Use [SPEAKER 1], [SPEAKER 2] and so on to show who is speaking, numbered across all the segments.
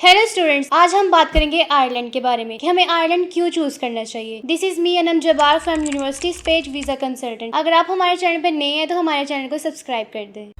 [SPEAKER 1] Hello students, आज हम बात करेंगे आयरलैंड के बारे में कि हमें आयरलैंड क्यों चूज करना चाहिए। दिस इज मी अनम जबार from university space visa consultant. अगर आप हमारे चैनल पर नए हैं तो हमारे चैनल को सब्सक्राइब कर दें।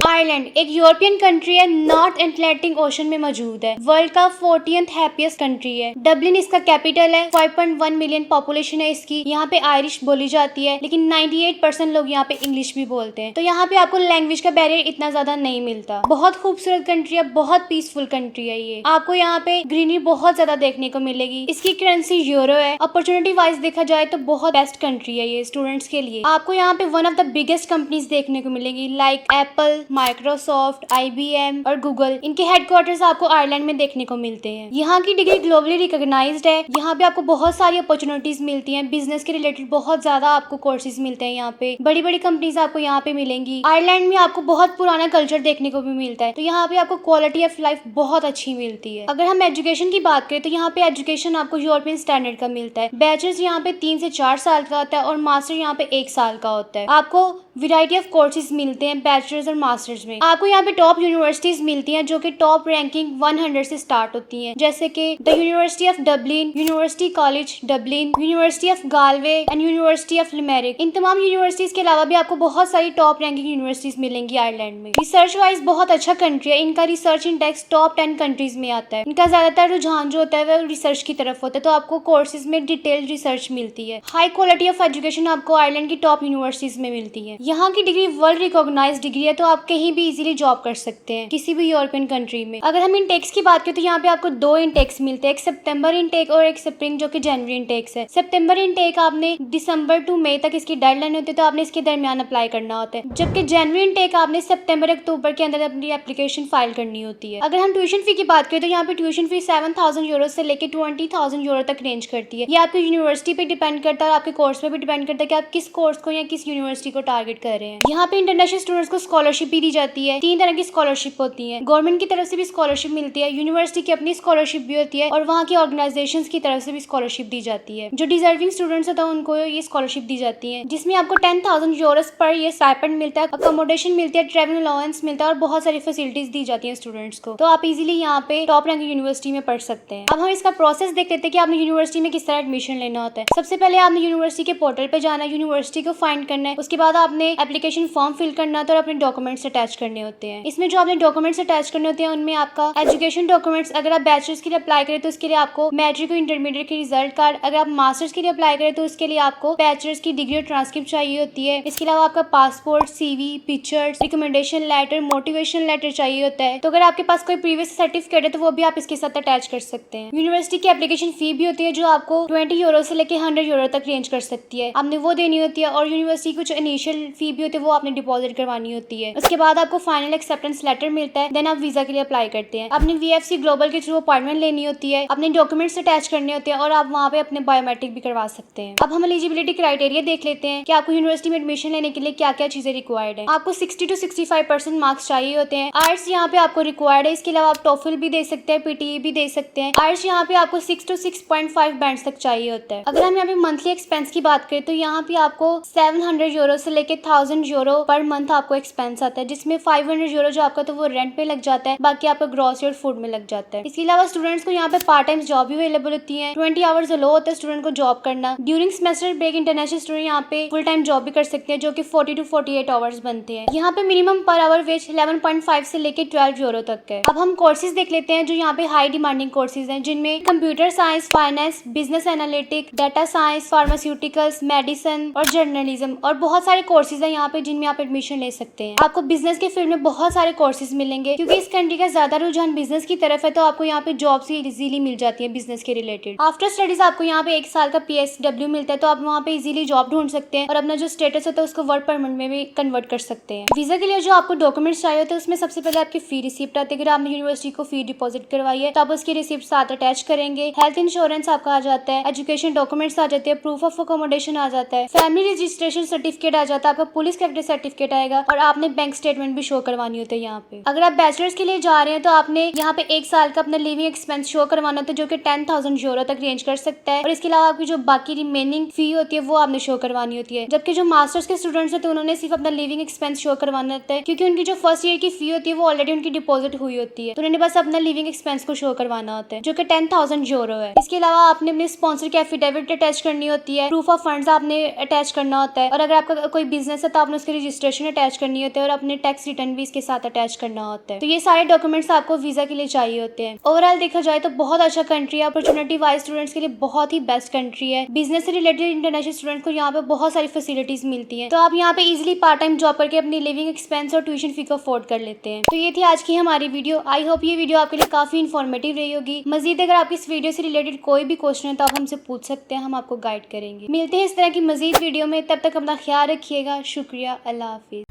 [SPEAKER 1] आयरलैंड एक यूरोपियन कंट्री है, नॉर्थ अटलांटिक ओशन में मौजूद है। वर्ल्ड का 40th हैप्पीएस्ट कंट्री है। डबलिन इसका कैपिटल है। 5.1 मिलियन पॉपुलेशन है इसकी। यहाँ पे आयरिश बोली जाती है, लेकिन 98% लोग यहाँ पे इंग्लिश भी बोलते हैं। तो यहाँ पे आपको लैंग्वेज का बैरियर इतना ज्यादा नहीं मिलता। बहुत खूबसूरत कंट्री है, बहुत पीसफुल कंट्री है ये। आपको यहाँ पे ग्रीनरी बहुत ज्यादा देखने को मिलेगी। इसकी करेंसी यूरो है। अपॉर्चुनिटी वाइज देखा जाए तो बहुत बेस्ट कंट्री है ये स्टूडेंट्स के लिए। आपको यहाँ पे one of the biggest companies देखने को मिलेगी, लाइक एप्पल, माइक्रोसॉफ्ट, IBM और गूगल। इनके हेडक्वार्टर्स आपको आयरलैंड में देखने को मिलते हैं। यहाँ की डिग्री ग्लोबली रिकॉग्नाइज्ड है। यहाँ पे आपको बहुत सारी अपॉर्चुनिटीज मिलती हैं। बिजनेस के रिलेटेड बहुत ज्यादा आपको कोर्सेज मिलते हैं। यहाँ पे बड़ी बड़ी कंपनीज आपको यहाँ पे मिलेंगी। आयरलैंड में आपको बहुत पुराना कल्चर देखने को भी मिलता है, तो यहाँ पे आपको क्वालिटी ऑफ लाइफ बहुत अच्छी मिलती है। अगर हम एजुकेशन की बात करें तो यहाँ पे एजुकेशन आपको यूरोपियन स्टैंडर्ड का मिलता है। बैचलर्स यहाँ पे 3 से 4 साल का होता है और मास्टर यहाँ पे 1 साल का होता है। आपको वैरायटी ऑफ कोर्सेज मिलते हैं बैचलर्स और मास्टर्स में। आपको यहाँ पे टॉप यूनिवर्सिटीज मिलती हैं जो कि टॉप रैंकिंग 100 से स्टार्ट होती हैं, जैसे कि the university of Dublin, university college Dublin, university of Galway and university of Limerick. इन तमाम यूनिवर्सिटीज के अलावा भी आपको बहुत सारी टॉप रैंकिंग यूनिवर्सिटीज मिलेंगी आयरलैंड में। रिसर्च वाइज बहुत अच्छा कंट्री है। इनका रिसर्च इंडेक्स टॉप 10 कंट्रीज में आता है। इनका ज्यादातर रुझान जो होता है वो रिसर्च की तरफ होता है, तो आपको कोर्सेज में डिटेल्ड रिसर्च मिलती है। हाई क्वालिटी ऑफ एजुकेशन आपको आयरलैंड की टॉप यूनिवर्सिटीज में मिलती है। यहाँ की डिग्री वर्ल्ड रिकॉग्नाइज्ड डिग्री है, तो आप कहीं भी इजीली जॉब कर सकते हैं किसी भी यूरोपियन कंट्री में। अगर हम इनटेक्स की बात करें तो यहाँ पे आपको 2 इनटेक्स मिलते हैं, एक सितंबर इनटेक और एक स्प्रिंग जो कि जनवरी इनटेक्स है। सितंबर इनटेक आपने दिसंबर टू मई तक इसकी डेडलाइन होती है, तो आपने इसके दरमियान अप्लाई करना होता है, जबकि जनवरी इनटेक आपने सितंबर अक्टूबर के अंदर अपनी एप्लीकेशन फाइल करनी होती है। अगर हम ट्यूशन फी की बात करें तो यहाँ पे ट्यूशन फी 7,000 यूरो से लेकर 20,000 यूरो तक रेंज करती है। ये आपकी यूनिवर्सिटी पे डिपेंड करता है और आपके कोर्स पे भी डिपेंड करता है कि आप किस कोर्स को या किस यूनिवर्सिटी को टारगेट कर रहे हैं। यहाँ पे इंटरनेशनल स्टूडेंट्स को स्कॉलरशिप भी दी जाती है। 3 तरह की स्कॉलरशिप होती है। गवर्नमेंट की तरफ से भी स्कॉलरशिप मिलती है, यूनिवर्सिटी की अपनी स्कॉलरशिप भी होती है और वहाँ की ऑर्गेनाइजेशंस की तरफ से भी स्कॉलरशिप दी जाती है। जो डिजर्विंग स्टूडेंट्स होता है उनको ये स्कॉलरशिप दी जाती है, जिसमें आपको 10,000 यूरोस पर ये स्टाइपेंड मिलता है, अकोमोडेशन मिलती है, ट्रैवल अलाउंस मिलता है और बहुत सारी फैसिलिटीज दी जाती है स्टूडेंट्स को। तो आप इजीली यहाँ पे टॉप रैंक यूनिवर्सिटी में पढ़ सकते हैं। अब हम इसका प्रोसेस देख लेते हैं कि आपने यूनिवर्सिटी में किस तरह एडमिशन लेना होता है। सबसे पहले आपने यूनिवर्सिटी के पोर्टल पे जाना है, यूनिवर्सिटी को फाइंड करना है। उसके बाद आपने एप्लीकेशन फॉर्म फिल करना है और अपने डॉक्यूमेंट्स अटैच करने होते हैं। इसमें जो आपने डॉक्यूमेंट्स अटैच करने होते हैं उनमें आपका एजुकेशन डॉक्यूमेंट्स, अगर आप बैचलर्स के लिए अप्लाई करें तो उसके लिए आपको मैट्रिक और इंटरमीडिएट की रिजल्ट कार्ड, अगर आप मास्टर्स के लिए अप्लाई करें तो उसके लिए आपको बैचलर्स की डिग्री और ट्रांसक्रिप्ट चाहिए होती है। इसके अलावा आपका passport, CV, pictures, recommendation letter, motivation letter चाहिए होता है। तो अगर आपके पास कोई प्रीवियस सर्टिफिकेट है तो वो भी आप इसके साथ अटैच कर सकते हैं। यूनिवर्सिटी की एप्लीकेशन फी भी होती है जो आपको 20 यूरो से लेकर 100 यूरो तक रेंज कर सकती है, आपने वो देनी होती है। और यूनिवर्सिटी की कुछ इनिशियल फी भी होती है वो आपने डिपॉजिट करवानी होती है। उसके बाद आपको फाइनल एक्सेप्टेंस लेटर मिलता है, देन आप वीजा के लिए अप्लाई करते हैं। अपने VFC ग्लोबल के थ्रू अपॉइंटमेंट लेनी होती है, अपने डॉक्यूमेंट्स अटैच करने होते हैं और आप वहाँ पे अपने बायोमेट्रिक भी करवा सकते हैं। अब हम एलिजिबिलिटी क्राइटेरिया देख लेते हैं कि आपको यूनिवर्सिटी में एडमिशन लेने के लिए क्या क्या चीजें रिक्वायर्ड है। आपको 60 to 65% मार्क्स चाहिए होते हैं। आर्ट्स यहाँ पे आपको रिक्वायर्ड है। इसके अलावा आप टोफल भी दे सकते हैं, PTE भी दे सकते हैं। आर्ट्स यहाँ पे आपको 6 to 6.5 बैंड तक चाहिए होता है। अगर हम यहाँ पे मंथली एक्सपेंस की बात करें तो यहाँ पे आपको 700 यूरो से लेकर 1000 यूरो पर मंथ आपको एक्सपेंस आता है, जिसमें 500 यूरो जो आपका तो वो रेंट पे लग जाता है, बाकी आपका ग्रोसरी और फूड में लग जाता है। इसके अलावा स्टूडेंट्स को यहाँ पे पार्ट टाइम जॉब भी अवेलेबल होती है। 20 आवर्स अलो होता है स्टूडेंट को जॉब करना। During semester break international student यहाँ पे फुल टाइम जॉब भी कर सकते हैं, जो कि 40 to 48 आवर्स बनते हैं। यहाँ पे मिनिमम पर आवर वेज 11.5 से लेकर 12 यूरो तक है। अब हम कोर्सेज देख लेते हैं जो यहाँ पे हाई डिमांडिंग कोर्सेज हैं, जिनमें computer science, finance, business analytic, data science, pharmaceuticals, medicine और जर्नलिज्म और बहुत सारे कोर्सेज हैं यहाँ पे जिनमें आप एडमिशन ले सकते हैं। आपको बिजनेस के फील्ड में बहुत सारे कोर्सेज मिलेंगे, क्योंकि इस कंट्री का ज्यादा रुझान बिजनेस की तरफ है, तो आपको यहाँ पे जॉब्स इजीली मिल जाती है बिजनेस के रिलेटेड। आफ्टर स्टडीज आपको यहाँ पे 1 साल का PSW मिलता है, तो आप वहाँ पे इजीली जॉब ढूंढ सकते हैं और अपना जो स्टेटस होता है उसको वर्क परमिट में भी कन्वर्ट कर सकते हैं। वीजा के लिए जो आपको डॉक्यूमेंट्स चाहिए होते हैं उसमें सबसे पहले आपकी फी रिसिप्ट आती है। अगर आपने यूनिवर्सिटी को फी डिपॉजिट करवाई है तो आप उसकी रिसिप्ट साथ अटैच करेंगे। हेल्थ इंश्योरेंस आपका आ जाता है, एजुकेशन डॉक्यूमेंट्स आ जाते हैं, प्रूफ ऑफ अकोमोडेशन आ जाता है, फैमिली रजिस्ट्रेशन सर्टिफिकेट आ जाता है, आपका पुलिस कैरेक्टर सर्टिफिकेट आएगा और आपने बैंक स्टेटमेंट स्टेटमेंट भी शो करवानी होती है यहाँ पे। अगर आप बैचलर्स के लिए जा रहे हैं तो आपने यहाँ पे 1 साल का अपना लिविंग एक्सपेंस शो करवाना होता है, जो कि 10,000 यूरो तक रेंज कर सकता है। और इसके अलावा आपकी जो बाकी रिमेनिंग फी होती है वो आपने शो करवानी होती है। जबकि जो मास्टर्स के स्टूडेंट्स होते हैं उन्होंने सिर्फ अपना लिविंग एक्सपेंस शो करवाना होता है, क्योंकि उनकी जो फर्स्ट ईयर की फी होती है वो ऑलरेडी उनकी डिपॉजिट हुई होती है, तो उन्होंने बस अपना लिविंग एक्सपेंस को शो करवाना होता है, जो कि 10,000 यूरो है। इसके अलावा आपने अपने स्पॉन्सर की एफिडेविट अटैच करनी होती है, प्रूफ ऑफ फंड्स आपने अटैच करना होता है, और अगर आपका कोई बिजनेस है तो आपने उसकी रजिस्ट्रेशन अटैच करनी होती है, और अपने टैक्स रिटर्न भी इसके साथ अटैच करना होता है। तो ये सारे डॉक्यूमेंट्स आपको वीजा के लिए चाहिए होते हैं। ओवरऑल देखा जाए तो बहुत अच्छा कंट्री है, अपॉर्चुनिटी वाइज स्टूडेंट्स के लिए बहुत ही बेस्ट कंट्री है। बिजनेस से रिलेटेड इंटरनेशनल स्टूडेंट्स को यहाँ पे बहुत सारी फैसिलिटीज मिलती हैं, तो आप यहाँ पे इजिली पार्ट टाइम जॉब करके अपनी लिविंग एक्सपेंस और ट्यूशन फी को अफोर्ड कर लेते हैं। तो ये थी आज की हमारी वीडियो। आई होप ये वीडियो आपके लिए काफी इन्फॉर्मेटिव रही होगी। मजीद अगर आपकी इस वीडियो से रिलेटेड कोई भी क्वेश्चन है तो आप हमसे पूछ सकते हैं, हम आपको गाइड करेंगे। मिलते हैं इस तरह की मजीद वीडियो में, तब तक अपना ख्याल रखिएगा। शुक्रिया, अल्लाह हाफिज।